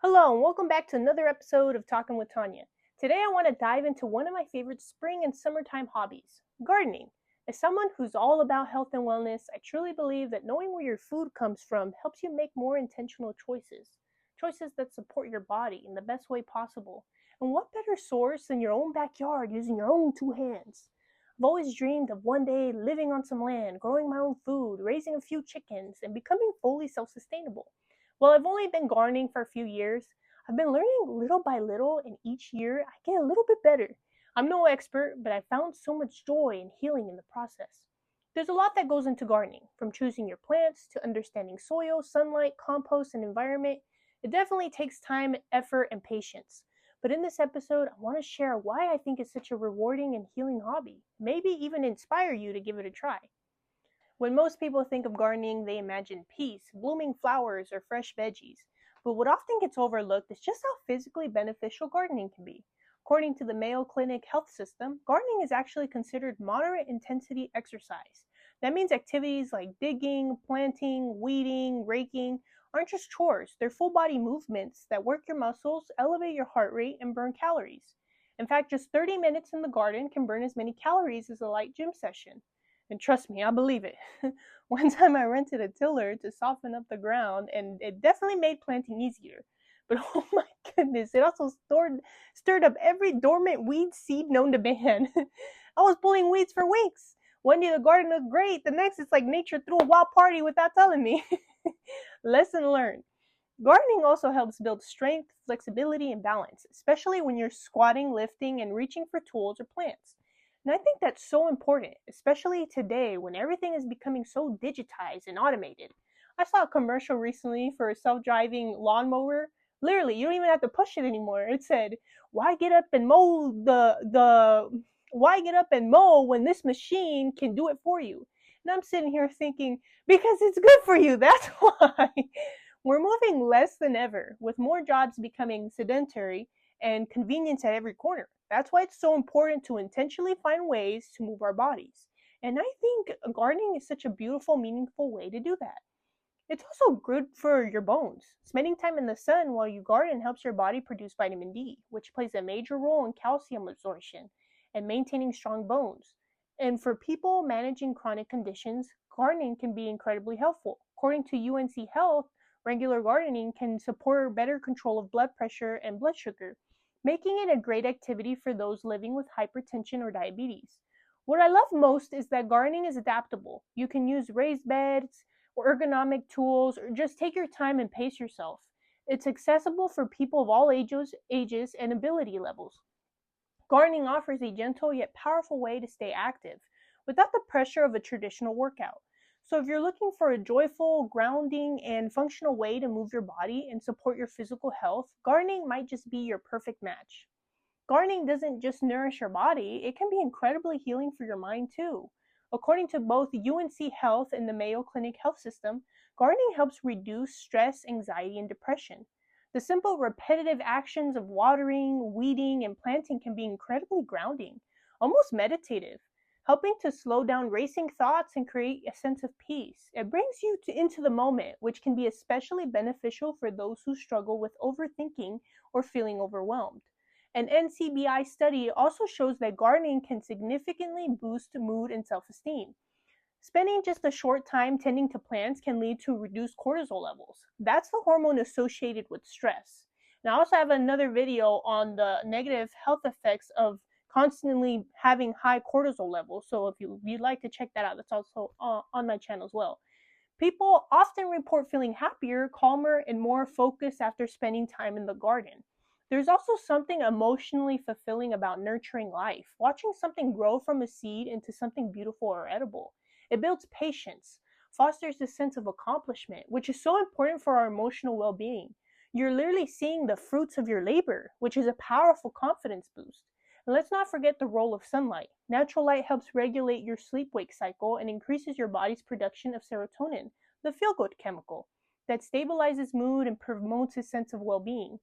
Hello, and welcome back to another episode of Talking with Tanya. Today, I want to dive into one of my favorite spring and summertime hobbies gardening. As someone who's all about health and wellness, I truly believe that knowing where your food comes from helps you make more intentional choices that support your body in the best way possible. And what better source than your own backyard using your own two hands? I've always dreamed of one day living on some land, growing my own food, raising a few chickens, and becoming fully self sustainable. Well, I've only been gardening for a few years. I've been learning little by little, and each year I get a little bit better. I'm no expert, but I found so much joy and healing in the process. There's a lot that goes into gardening, from choosing your plants to understanding soil, sunlight, compost, and environment. It definitely takes time, effort, and patience. But in this episode, I want to share why I think it's such a rewarding and healing hobby, maybe even inspire you to give it a try. When most people think of gardening, they imagine peace, blooming flowers, or fresh veggies. But what often gets overlooked is just how physically beneficial gardening can be. According to the Mayo Clinic Health System, gardening is actually considered moderate intensity exercise. That means activities like digging, planting, weeding, raking aren't just chores, they're full body movements that work your muscles, elevate your heart rate, and burn calories. In fact, just 30 minutes in the garden can burn as many calories as a light gym session. And trust me, I believe it. One time I rented a tiller to soften up the ground, and it definitely made planting easier. But oh my goodness, it also stirred up every dormant weed seed known to man. I was pulling weeds for weeks. One day the garden looked great, the next it's like nature threw a wild party without telling me. Lesson learned. Gardening also helps build strength, flexibility, and balance, especially when you're squatting, lifting, and reaching for tools or plants. And I think that's so important, especially today when everything is becoming so digitized and automated. I saw a commercial recently for a self-driving lawnmower. Literally, you don't even have to push it anymore. It said, "Why get up and mow the why get up and mow when this machine can do it for you?" And I'm sitting here thinking, because it's good for you. That's why. We're moving less than ever, with more jobs becoming sedentary and convenience at every corner. That's why it's so important to intentionally find ways to move our bodies. And I think gardening is such a beautiful, meaningful way to do that. It's also good for your bones. Spending time in the sun while you garden helps your body produce vitamin D, which plays a major role in calcium absorption and maintaining strong bones. And for people managing chronic conditions, gardening can be incredibly helpful. According to UNC Health, regular gardening can support better control of blood pressure and blood sugar, making it a great activity for those living with hypertension or diabetes. What I love most is that gardening is adaptable. You can use raised beds, or ergonomic tools, or just take your time and pace yourself. It's accessible for people of all ages and ability levels. Gardening offers a gentle yet powerful way to stay active without the pressure of a traditional workout. So if you're looking for a joyful, grounding, and functional way to move your body and support your physical health, gardening might just be your perfect match. Gardening doesn't just nourish your body, it can be incredibly healing for your mind too. According to both UNC Health and the Mayo Clinic Health System, gardening helps reduce stress, anxiety, and depression. The simple repetitive actions of watering, weeding, and planting can be incredibly grounding, almost meditative, helping to slow down racing thoughts and create a sense of peace. It brings you into the moment, which can be especially beneficial for those who struggle with overthinking or feeling overwhelmed. An NCBI study also shows that gardening can significantly boost mood and self-esteem. Spending just a short time tending to plants can lead to reduced cortisol levels. That's the hormone associated with stress. And I also have another video on the negative health effects of constantly having high cortisol levels. So if you'd like to check that out, that's also on my channel as well. People often report feeling happier, calmer, and more focused after spending time in the garden. There's also something emotionally fulfilling about nurturing life, watching something grow from a seed into something beautiful or edible. It builds patience, fosters a sense of accomplishment, which is so important for our emotional well-being. You're literally seeing the fruits of your labor, which is a powerful confidence boost. And let's not forget the role of sunlight. Natural light helps regulate your sleep-wake cycle and increases your body's production of serotonin, the feel-good chemical, that stabilizes mood and promotes a sense of well-being.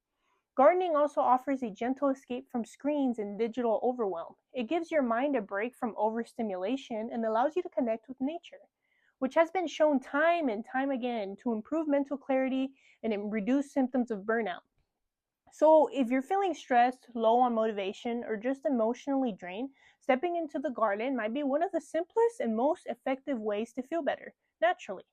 Gardening also offers a gentle escape from screens and digital overwhelm. It gives your mind a break from overstimulation and allows you to connect with nature, which has been shown time and time again to improve mental clarity and reduce symptoms of burnout. So if you're feeling stressed, low on motivation, or just emotionally drained, stepping into the garden might be one of the simplest and most effective ways to feel better, naturally.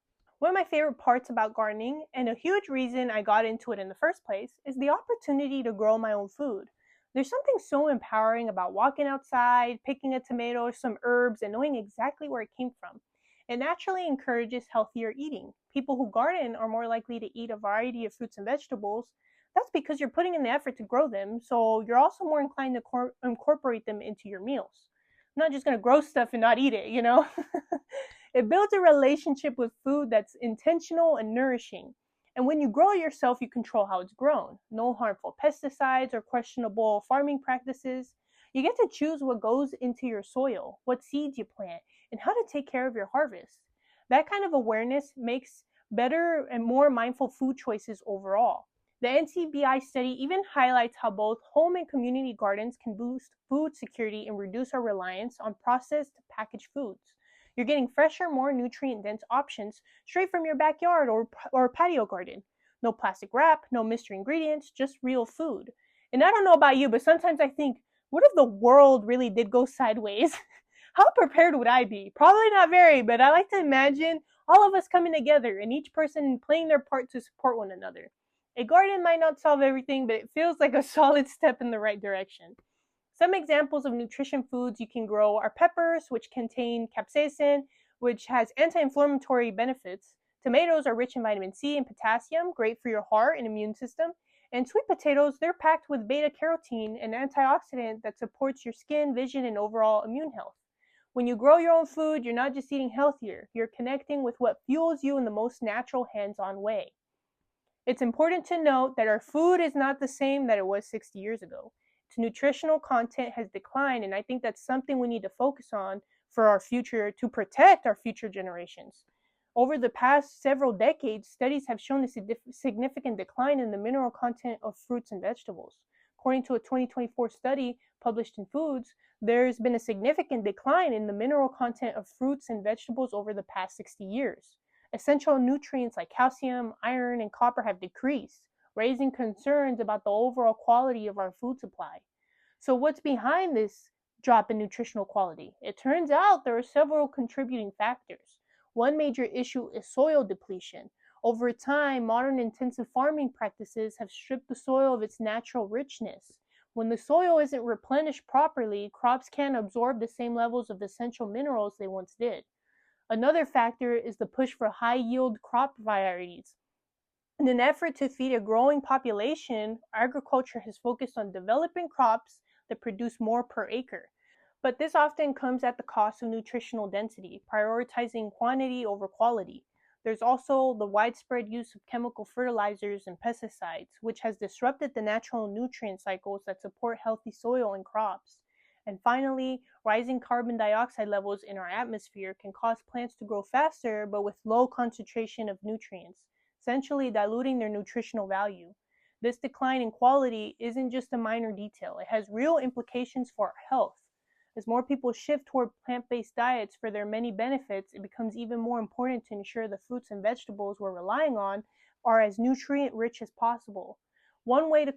One of my favorite parts about gardening, and a huge reason I got into it in the first place, is the opportunity to grow my own food. There's something so empowering about walking outside, picking a tomato or some herbs, and knowing exactly where it came from. It naturally encourages healthier eating. People who garden are more likely to eat a variety of fruits and vegetables. That's because you're putting in the effort to grow them, so you're also more inclined to incorporate them into your meals. I'm not just going to grow stuff and not eat it? It builds a relationship with food that's intentional and nourishing. And when you grow it yourself, you control how it's grown. No harmful pesticides or questionable farming practices. You get to choose what goes into your soil, what seeds you plant, and how to take care of your harvest. That kind of awareness makes better and more mindful food choices overall. The NCBI study even highlights how both home and community gardens can boost food security and reduce our reliance on processed packaged foods. You're getting fresher, more nutrient-dense options straight from your backyard or patio garden. No plastic wrap, no mystery ingredients, just real food. And I don't know about you, but sometimes I think, what if the world really did go sideways? How prepared would I be? Probably not very, but I like to imagine all of us coming together and each person playing their part to support one another. A garden might not solve everything, but it feels like a solid step in the right direction. Some examples of nutrition foods you can grow are peppers, which contain capsaicin, which has anti-inflammatory benefits. Tomatoes are rich in vitamin C and potassium, great for your heart and immune system. And sweet potatoes, they're packed with beta-carotene, an antioxidant that supports your skin, vision, and overall immune health. When you grow your own food, you're not just eating healthier, you're connecting with what fuels you in the most natural, hands-on way. It's important to note that our food is not the same that it was 60 years ago. Its nutritional content has declined, and I think that's something we need to focus on for our future to protect our future generations. Over the past several decades, studies have shown a significant decline in the mineral content of fruits and vegetables. According to a 2024 study published in Foods, there's been a significant decline in the mineral content of fruits and vegetables over the past 60 years. Essential nutrients like calcium, iron, and copper have decreased, raising concerns about the overall quality of our food supply. So what's behind this drop in nutritional quality? It turns out there are several contributing factors. One major issue is soil depletion. Over time, modern intensive farming practices have stripped the soil of its natural richness. When the soil isn't replenished properly, crops can't absorb the same levels of essential minerals they once did. Another factor is the push for high-yield crop varieties. In an effort to feed a growing population, agriculture has focused on developing crops that produce more per acre. But this often comes at the cost of nutritional density, prioritizing quantity over quality. There's also the widespread use of chemical fertilizers and pesticides, which has disrupted the natural nutrient cycles that support healthy soil and crops. And finally, rising carbon dioxide levels in our atmosphere can cause plants to grow faster but with low concentration of nutrients, essentially diluting their nutritional value. This decline in quality isn't just a minor detail, it has real implications for our health. As more people shift toward plant-based diets for their many benefits, it becomes even more important to ensure the fruits and vegetables we're relying on are as nutrient-rich as possible. One way to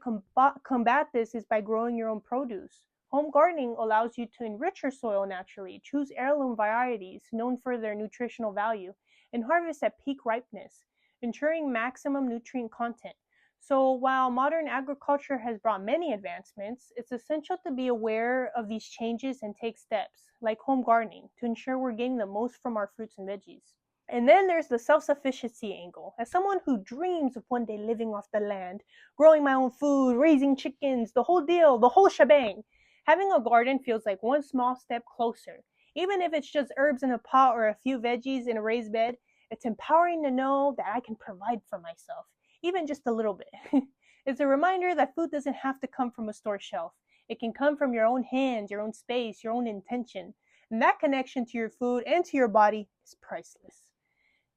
combat this is by growing your own produce. Home gardening allows you to enrich your soil naturally, choose heirloom varieties known for their nutritional value, and harvest at peak ripeness, ensuring maximum nutrient content. So while modern agriculture has brought many advancements, it's essential to be aware of these changes and take steps, like home gardening, to ensure we're getting the most from our fruits and veggies. And then there's the self-sufficiency angle. As someone who dreams of one day living off the land, growing my own food, raising chickens, the whole deal, the whole shebang, having a garden feels like one small step closer. Even if it's just herbs in a pot or a few veggies in a raised bed, it's empowering to know that I can provide for myself, even just a little bit. It's a reminder that food doesn't have to come from a store shelf. It can come from your own hands, your own space, your own intention. And that connection to your food and to your body is priceless.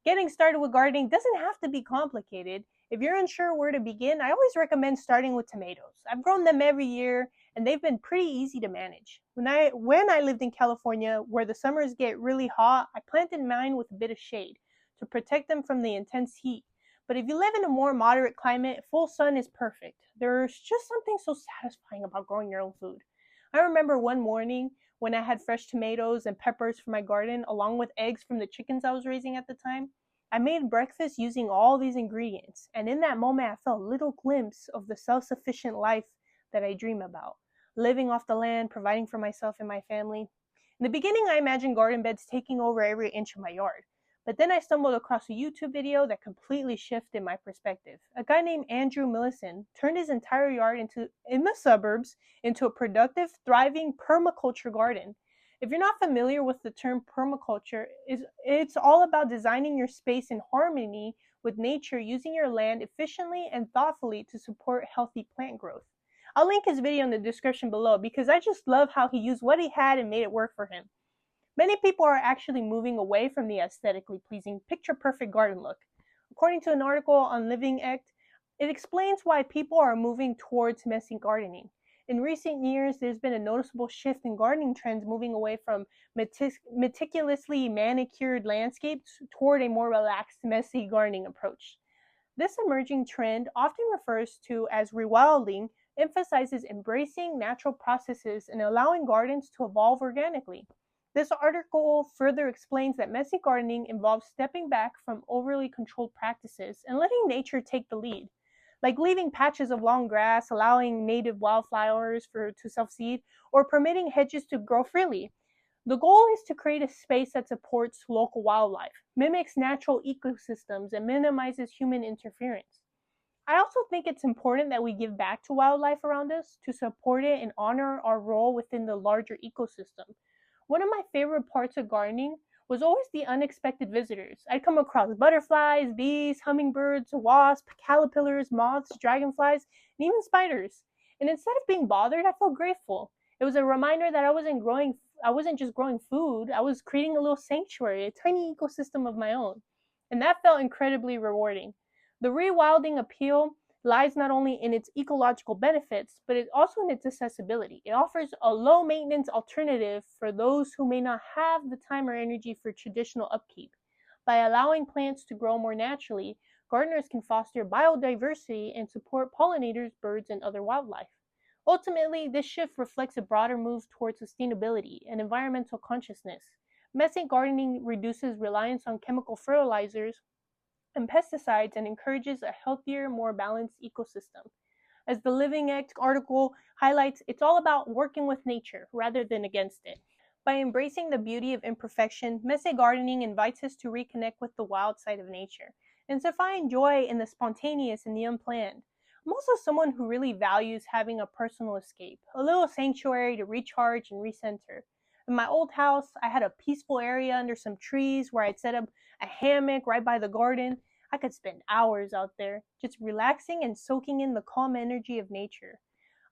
Getting started with gardening doesn't have to be complicated. If you're unsure where to begin, I always recommend starting with tomatoes. I've grown them every year, and they've been pretty easy to manage. When I lived in California, where the summers get really hot, I planted mine with a bit of shade to protect them from the intense heat. But if you live in a more moderate climate, full sun is perfect. There's just something so satisfying about growing your own food. I remember one morning when I had fresh tomatoes and peppers from my garden, along with eggs from the chickens I was raising at the time. I made breakfast using all these ingredients, and in that moment, I felt a little glimpse of the self sufficient life that I dream about. Living off the land, providing for myself and my family. In the beginning, I imagined garden beds taking over every inch of my yard. But then I stumbled across a YouTube video that completely shifted my perspective. A guy named Andrew Millison turned his entire yard in the suburbs into a productive, thriving permaculture garden. If you're not familiar with the term permaculture, it's all about designing your space in harmony with nature, using your land efficiently and thoughtfully to support healthy plant growth. I'll link his video in the description below because I just love how he used what he had and made it work for him. Many people are actually moving away from the aesthetically pleasing, picture-perfect garden look. According to an article on Living Act, it explains why people are moving towards messy gardening. In recent years, there's been a noticeable shift in gardening trends, moving away from meticulously manicured landscapes toward a more relaxed, messy gardening approach. This emerging trend, often referred to as rewilding, emphasizes embracing natural processes and allowing gardens to evolve organically. This article further explains that messy gardening involves stepping back from overly controlled practices and letting nature take the lead, like leaving patches of long grass, allowing native wildflowers to self-seed, or permitting hedges to grow freely. The goal is to create a space that supports local wildlife, mimics natural ecosystems, and minimizes human interference. I also think it's important that we give back to wildlife around us to support it and honor our role within the larger ecosystem. One of my favorite parts of gardening was always the unexpected visitors. I'd come across butterflies, bees, hummingbirds, wasps, caterpillars, moths, dragonflies, and even spiders. And instead of being bothered, I felt grateful. It was a reminder that I wasn't just growing food, I was creating a little sanctuary, a tiny ecosystem of my own. And that felt incredibly rewarding. The rewilding appeal lies not only in its ecological benefits, but also in its accessibility. It offers a low maintenance alternative for those who may not have the time or energy for traditional upkeep. By allowing plants to grow more naturally, gardeners can foster biodiversity and support pollinators, birds, and other wildlife. Ultimately, this shift reflects a broader move towards sustainability and environmental consciousness. Messy gardening reduces reliance on chemical fertilizers and pesticides and encourages a healthier, more balanced ecosystem. As the Living Act article highlights, it's all about working with nature rather than against it. By embracing the beauty of imperfection, messy gardening invites us to reconnect with the wild side of nature and to find joy in the spontaneous and the unplanned. I'm also someone who really values having a personal escape, a little sanctuary to recharge and recenter. In my old house, I had a peaceful area under some trees where I'd set up a hammock right by the garden. I could spend hours out there, just relaxing and soaking in the calm energy of nature.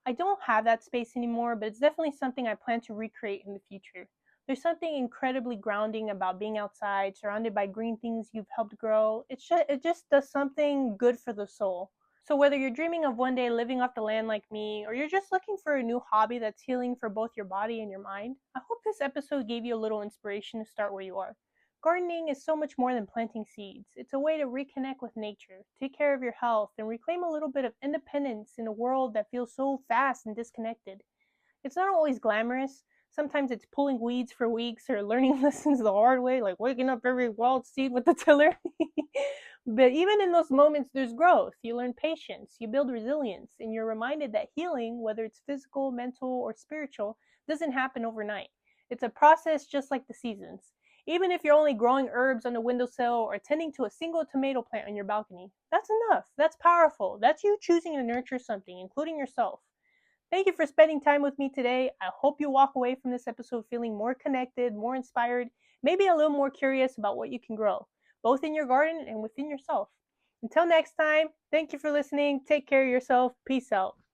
I don't have that space anymore, but it's definitely something I plan to recreate in the future. There's something incredibly grounding about being outside, surrounded by green things you've helped grow. It just does something good for the soul. So whether you're dreaming of one day living off the land like me, or you're just looking for a new hobby that's healing for both your body and your mind, I hope this episode gave you a little inspiration to start where you are. Gardening is so much more than planting seeds. It's a way to reconnect with nature, take care of your health, and reclaim a little bit of independence in a world that feels so fast and disconnected. It's not always glamorous. Sometimes it's pulling weeds for weeks or learning lessons the hard way, like waking up every wild seed with the tiller. But even in those moments, there's growth. You learn patience, you build resilience, and you're reminded that healing, whether it's physical, mental, or spiritual, doesn't happen overnight. It's a process just like the seasons. Even if you're only growing herbs on a windowsill or tending to a single tomato plant on your balcony, that's enough. That's powerful. That's you choosing to nurture something, including yourself. Thank you for spending time with me today. I hope you walk away from this episode feeling more connected, more inspired, maybe a little more curious about what you can grow, both in your garden and within yourself. Until next time, thank you for listening. Take care of yourself. Peace out.